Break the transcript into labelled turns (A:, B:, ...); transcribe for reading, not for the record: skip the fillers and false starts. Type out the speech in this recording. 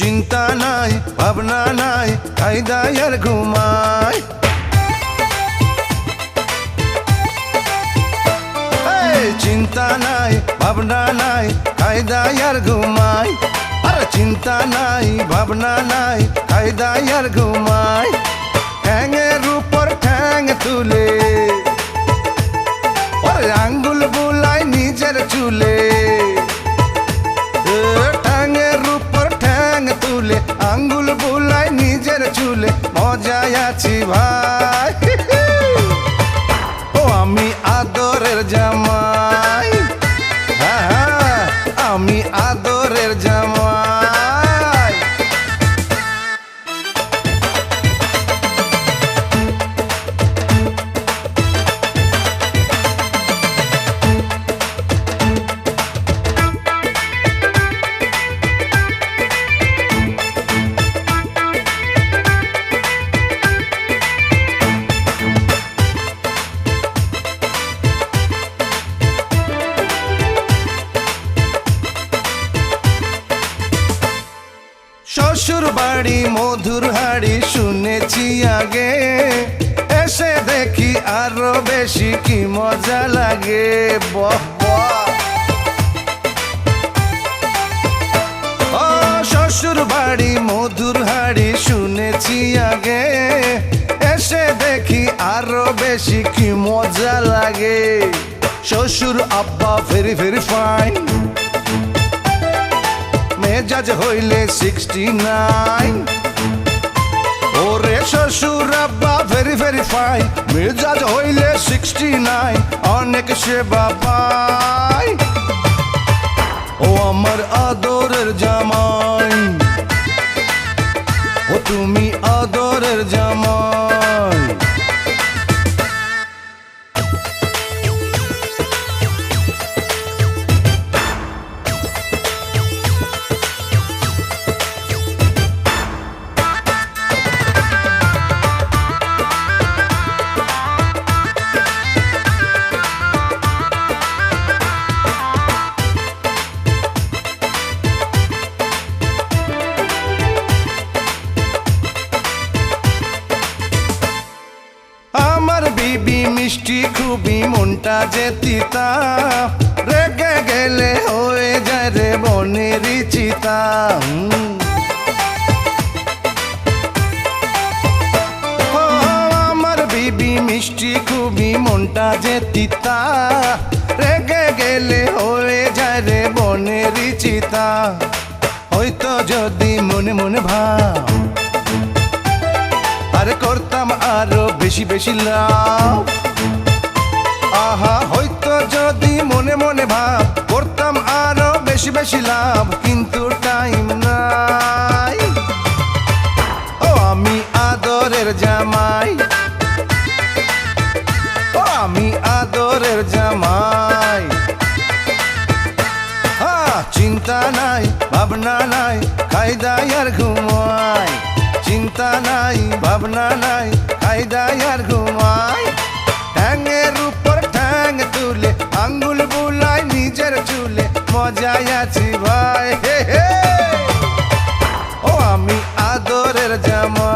A: চিন্তা নাই ভাবনা নাই খাই দাই আর ঘুমাই চিন্তা নাই ভাবনা নাই খাই দাই আর ঘুমাই আর চিন্তা নাই ভাবনা নাই খাই দাই আর ঘুমাই ঠ্যাঙের উপর ঠ্যাং তুলে আঙ্গুল বুলাই নিজের চুলে ঠ্যাঙের উপর ঠ্যাং তুলে আঙ্গুল বুলাই নিজের চুলে মজায় আছি ভাই ও আমি আদরের জামাই আমি আদরের জামাই শ্বশুর বাড়ি মধুর হাড়ি শুনেছি আগে এসে দেখি আরো বেশি কি মজা লাগে ও শ্বশুর বাড়ি মধুর হাড়ি শুনেছি আগে এসে দেখি আরো বেশি কি মজা লাগে শ্বশুর আব্বা ভেরি ভেরি ফাইন মেজাজ হইলে 69 ওরে শ্বশুর আব্বা ভেরি ভেরি ফাইন মেজাজ হইলে 69 অনেক সেবা পাই ও আমার আদরের জামাই ও তুমি আদরের জামাই বিবি মিষ্টি খুবই মনটা যে তিতা রেগে গেলে হয়ে যায় রে বনেরই চিতা আমার বিবি মিষ্টি খুবই মনটা যে তিতা রেগে গেলে হয়ে যায় রে বনেরই চিতা হয়তো যদি মনে মনে ভাব আরে করতাম আরো বেশি বেশি লাভ আহা হয়তো যদি মনে মনে ভাব করতাম আরো বেশি বেশি লাভ কিন্তু টাইম নাই ও আমি আদরের জামাই ও আমি আদরের জামাই চিন্তা নাই ভাবনা নাই খাই দাই আর ঘুমাই চিন্তা নাই ভাবনা নাই খাই দাই আর ঘুমাই ঠ্যাঙের উপর ঠ্যাং তুলে আঙ্গুল বুলাই নিজের চুলে মজায় আছি ভাই ও আমি আদরের জামাই